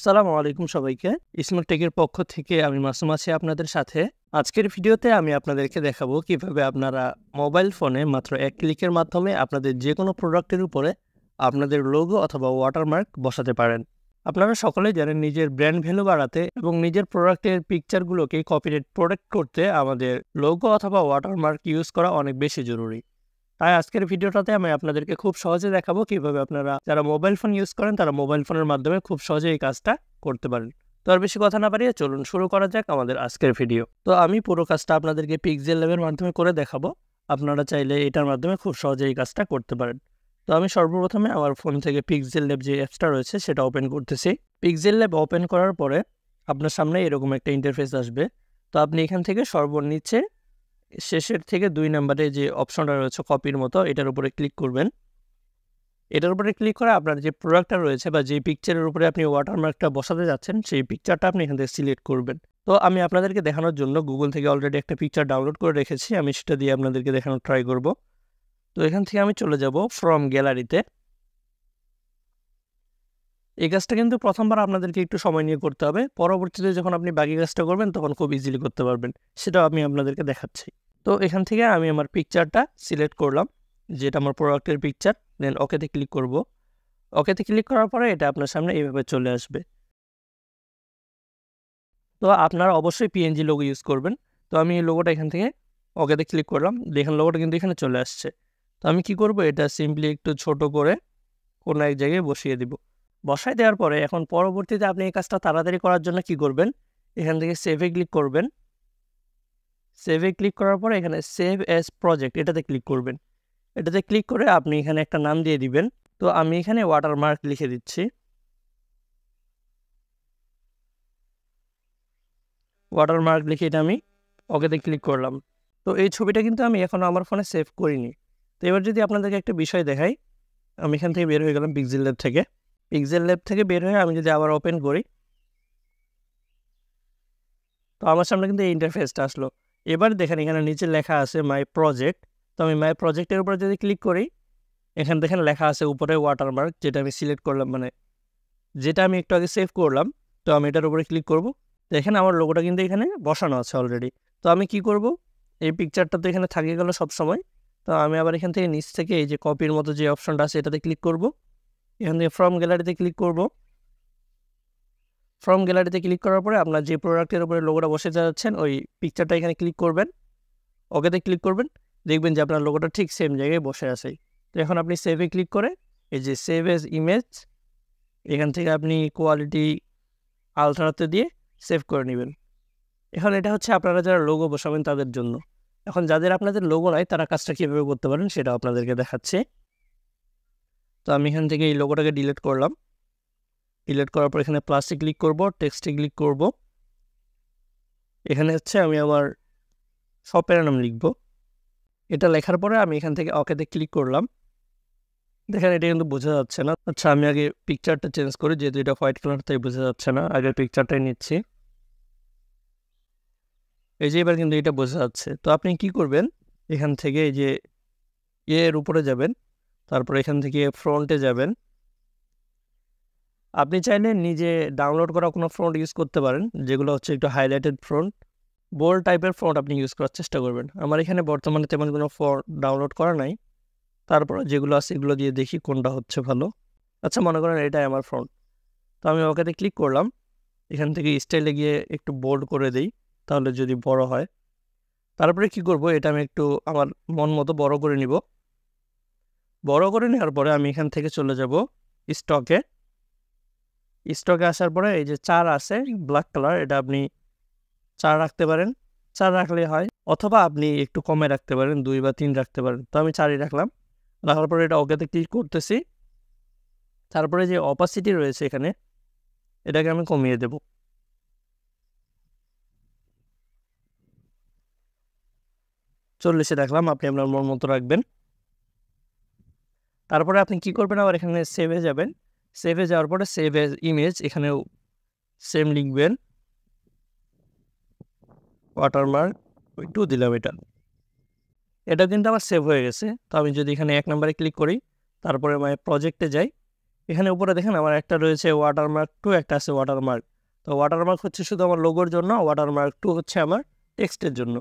আসসালামু আলাইকুম সবাইকে। স্মার্ট টেকের পক্ষ থেকে আমি মাসুম আছি আপনাদের সাথে। আজকের ভিডিওতে আমি আপনাদেরকে দেখাবো কিভাবে আপনারা মোবাইল ফোনে মাত্র এক ক্লিকের মাধ্যমে আপনাদের যেকোনো প্রোডাক্টের উপরে আপনাদের লোগো অথবা ওয়াটারমার্ক বসাতে পারেন। আপনারা সকলেই জানেন নিজের ব্র্যান্ড ভ্যালু বাড়াতে এবং নিজের প্রোডাক্টের পিকচারগুলোকে কপিরাইট প্রোটেক্ট করতে আমাদের লোগো অথবা ওয়াটারমার্ক ইউজ করা অনেক বেশি জরুরি। তাই আজকের ভিডিওটাতে আমি আপনাদেরকে খুব সহজে দেখাবো কিভাবে আপনারা যারা মোবাইল ফোন ইউজ করেন তারা মোবাইল ফোনের মাধ্যমে খুব সহজে এই কাজটা করতে পারেন। তো আর বেশি কথা না বাড়িয়ে চলুন শুরু করা যাক আমাদের আজকের ভিডিও। তো আমি পুরো কাজটা আপনাদেরকে পিক্সেল ল্যাবের মাধ্যমে করে দেখাবো। আপনারা চাইলে এটার মাধ্যমে খুব সহজে এই কাজটা করতে পারেন। তো আমি সর্বপ্রথমে আমার ফোন থেকে পিক্সেল ল্যাব যে অ্যাপসটা রয়েছে সেটা ওপেন করতেছি। পিক্সেল ল্যাব ওপেন করার পরে আপনার সামনে এরকম একটা ইন্টারফেস আসবে। তো আপনি এখান থেকে সর্বনিচে শেষের থেকে 2 নম্বরে যে অপশনটা রয়েছে কপির মতো এটার উপরে ক্লিক করবেন। এটার উপরে ক্লিক করে আপনার যে প্রোডাক্টটা রয়েছে বা যে পিকচারের উপরে আপনি ওয়াটারমার্কটা বসাতে যাচ্ছেন সেই পিকচারটা আপনি এখান থেকে সিলেক্ট করবেন। তো আমি আপনাদেরকে দেখানোর জন্য গুগল থেকে অলরেডি একটা পিকচার ডাউনলোড করে রেখেছি, আমি সেটা দিয়ে আপনাদেরকে দেখানোর ট্রাই করব। তো এখান থেকে আমি চলে যাব ফ্রম গ্যালারিতে। এই কাজটা কিন্তু প্রথমবার আপনাদেরকে একটু সময় নিয়ে করতে হবে, পরবর্তীতে যখন আপনি বাকি কাজটা করবেন তখন খুব ইজিলি করতে পারবেন, সেটাও আমি আপনাদেরকে দেখাচ্ছি। তো এখান থেকে আমি আমার পিকচারটা সিলেক্ট করলাম, যেটা আমার প্রোডাক্টের পিকচার। দেন ওকেতে ক্লিক করব। ওকেতে ক্লিক করার পরে এটা আপনার সামনে এইভাবে চলে আসবে। তো আপনারা অবশ্যই পিএনজি লোগো ইউজ করবেন। তো আমি এই লোগোটা এখান থেকে ওকেতে ক্লিক করলাম, দেখেন লোগোটা কিন্তু এখানে চলে আসছে। তো আমি কি করব, এটা সিম্পলি একটু ছোট করে কোনো এক জায়গায় বসিয়ে দিব। বসায় দেওয়ার পরে এখন পরবর্তীতে আপনি এই কাজটা তাড়াতাড়ি করার জন্য কি করবেন, এখান থেকে সেভে ক্লিক করবেন। সেভে ক্লিক করার পরে এখানে সেভ অ্যাজ প্রজেক্ট এটাতে ক্লিক করবেন। এটাতে ক্লিক করে আপনি এখানে একটা নাম দিয়ে দিবেন। তো আমি এখানে ওয়াটারমার্ক লিখে দিচ্ছি। ওয়াটারমার্ক লিখে এটা আমি ওকেতে ক্লিক করলাম। তো এই ছবিটা কিন্তু আমি এখনও আমার ফোনে সেভ করিনি। তো এবার যদি আপনাদেরকে একটা বিষয় দেখাই, আমি এখান থেকে বের হয়ে গেলাম পিক্সেল ল্যাব থেকে। পিক্সেল ল্যাব থেকে বের হয়ে আমি যদি আবার ওপেন করি, তো আমার সামনে কিন্তু এই ইন্টারফেসটা আসলো। এবার দেখেন এখানে নিচে লেখা আছে মাই প্রজেক্ট। তো আমি মাই প্রজেক্টের উপরে যদি ক্লিক করি, এখানে দেখেন লেখা আছে উপরে ওয়াটারমার্ক, যেটা আমি সিলেক্ট করলাম, মানে যেটা আমি একটু আগে সেভ করলাম। তো আমি এটার উপরে ক্লিক করব। তো এখানে আমার লোগোটা কিন্তু এখানে বসানো আছে অলরেডি। তো আমি কি করব, এই পিকচারটা তো এখানে থাকে গেল সব সময়। তো আমি আবার এখান থেকে নিচ থেকে এই যে কপির মতো যে অপশনটা আছে এটাতে ক্লিক করব। এখান থেকে ফ্রম গ্যালারিতে ক্লিক করব। ফ্রম গ্যালারিতে ক্লিক করার পরে আপনার যে প্রোডাক্টের উপরে লোগোটা বসে যাচ্ছেন ওই পিকচারটা এখানে ক্লিক করবেন। ওকেতে ক্লিক করবেন, দেখবেন যে আপনার লোগোটা ঠিক সেম জায়গায় বসে আছে। তো এখন আপনি সেভে ক্লিক করে এই যে সেভ এজ ইমেজ, এখান থেকে আপনি কোয়ালিটি আলট্রাতে দিয়ে সেভ করে নেবেন। এখন এটা হচ্ছে আপনারা যারা লোগো বসাবেন তাদের জন্য। এখন যাদের আপনাদের লোগো নাই তারা কাজটা কীভাবে করতে পারেন সেটা আপনাদেরকে দেখাচ্ছে। তো আমি এখান থেকে এই লোগোটাকে ডিলিট করলাম। ডিলিট করার পর এখানে প্লাসে ক্লিক করব, টেক্সটে ক্লিক করব। এখানে হচ্ছে আমি আমার শপের নাম লিখব। এটা লেখার পরে আমি এখান থেকে ওকেতে ক্লিক করলাম। দেখেন এটা কিন্তু বোঝা যাচ্ছে না। আচ্ছা আমি আগে পিকচারটা চেঞ্জ করি, যেহেতু এটা হোয়াইট কালার তাই বোঝা যাচ্ছে না। আগে পিকচারটাই নিচ্ছি। এই যে এবার কিন্তু এটা বোঝা যাচ্ছে। তো আপনি কি করবেন, এখান থেকে এই যে এর উপরে যাবেন, তারপর এখান থেকে ফ্রন্টে যাবেন। আপনি চাইলে নিজে ডাউনলোড করা কোনো ফ্রন্ট ইউজ করতে পারেন, যেগুলো হচ্ছে একটু হাইলাইটেড ফ্রন্ট, বোল্ড টাইপের ফ্রন্ট আপনি ইউজ করার চেষ্টা করবেন। আমার এখানে বর্তমানে তেমন কোনো ফ্রন্ট ডাউনলোড করা নাই, তারপর যেগুলো আছে এগুলো দিয়ে দেখি কোনটা হচ্ছে ভালো। আচ্ছা মনে করেন এটাই আমার ফ্রন্ট। তো আমি ওকেতে ক্লিক করলাম। এখান থেকে স্টাইলে গিয়ে একটু বোল্ড করে দিই, তাহলে যদি বড় হয়। তারপরে কি করব, এটা আমি একটু আমার মন মতো বড় করে নিব। বড় করে নেওয়ার পরে আমি এখান থেকে চলে যাব স্টকে। স্টকে আসার পরে এই যে 4 আছে ব্ল্যাক কালার, এটা আপনি 4 রাখতে পারেন। 4 রাখলে হয়, অথবা আপনি একটু কমে রাখতে পারেন, 2 বা 3 রাখতে পারেন। তো আমি 4ই রাখলাম। রাখার পরে এটা ওকেতে ক্লিক করতেছি। তারপরে যে অপাসিটি রয়েছে এখানে, এটাকে আমি কমিয়ে দেব। চল্লিশে রাখলাম, আপনি আপনার মন মতো রাখবেন। তারপরে আপনি কি করবেন, আবার এখানে সেভে যাবেন। সেভে যাওয়ার পরে সেভ এজ ইমেজ, এখানেও সেম লিখবেন, ওয়াটারমার্ক 2 দিলাম। এটা কিন্তু আমার সেভ হয়ে গেছে। তো আমি যদি এখানে 1 নম্বরে ক্লিক করি, তারপরে মাই প্রজেক্টে যাই, এখানে উপরে দেখেন আমার একটা রয়েছে ওয়াটারমার্ক 2, একটা আছে ওয়াটারমার্ক। তো ওয়াটারমার্ক হচ্ছে শুধু আমার লোগোর জন্য, ওয়াটারমার্ক 2 হচ্ছে আমার টেক্সটের জন্য।